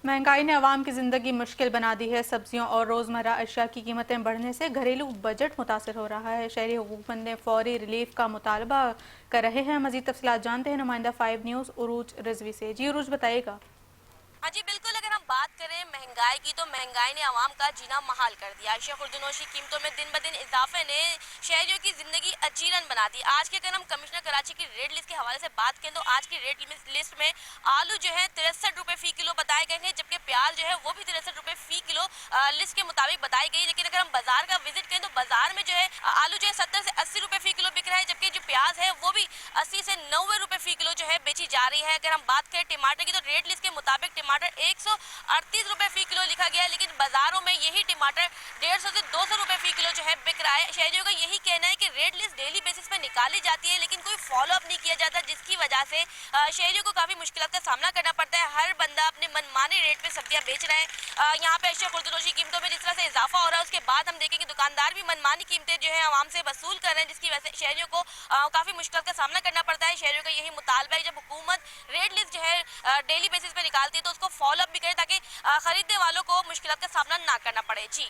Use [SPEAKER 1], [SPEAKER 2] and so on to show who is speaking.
[SPEAKER 1] महंगाई ने आवाम की ज़िंदगी मुश्किल बना दी है। सब्जियों और रोज़मर्रा अशिया की कीमतें बढ़ने से घरेलू बजट मुतासर हो रहा है। शहरी हुकूमत ने फौरी रिलीफ का मुतालबा कर रहे हैं। मज़ीद तफ़सीलात जानते हैं नुमाइंदा 5 न्यूज़ उरूज रिजवी से। जी उरूज, बताइएगा।
[SPEAKER 2] हाँ जी बिल्कुल, अगर हम बात करें महंगाई की तो महंगाई ने आवाम का जीना महाल कर दिया। अशिया खुर्दनोशी कीमतों में दिन ब दिन इजाफे ने शहरियों की जिंदगी अजीरन बना दी। आज के अगर हम कमिश्नर कराची की रेट लिस्ट के हवाले से बात करें तो आज की रेट लिस्ट में आलू जो है 63 रुपए फी किलो बताए गए हैं, जबकि प्याज जो है वो भी 63 रुपए फी किलो लिस्ट के मुताबिक बताई गई। लेकिन अगर हम बाजार का विजिट करें तो बाजार में जो है आलू जो है 70 से 80 रुपए फी किलो बिक रहा है, जबकि जो प्याज है वो भी 80 से 90 रुपए फी किलो जो है बेची जा रही है। अगर हम बात करें टमाटर की तो रेट लिस्ट के मुताबिक टमाटर 138 रुपए फी किलो लिखा गया है, लेकिन बाजारों में यही टमाटर 150 से 200 रुपए फी किलो जो है बिक रहा है। शहरियों का यही कहना है कि रेट लिस्ट डेली बेसिस पे निकाली जाती है, लेकिन कोई फॉलो अप नहीं किया जाता, जिसकी वजह से शहरियों को काफी मुश्किलों का सामना करना पड़ता है। हर बंदा अपने मनमाने रेट पे सब्जियां बेच रहा है। यहाँ पे अशिया खुर्दनोशी कीमतों में जिस तरह से इजाफा हो रहा है, उसके बाद हम देखें कि दुकानदार भी मनमानी कीमतें जो है आवाम से वसूल कर रहे हैं, जिसकी वजह से शहरियों को काफी मुश्किल का सामना करना पड़ता है। शहरियों का यही मुतालबा है जब हुकूमत रेट लिस्ट जो है डेली बेसिस पे निकालती है तो उसको फॉलो अप भी करे, ताकि खरीदने वालों को मुश्किल का सामना ना करना पड़े। जी।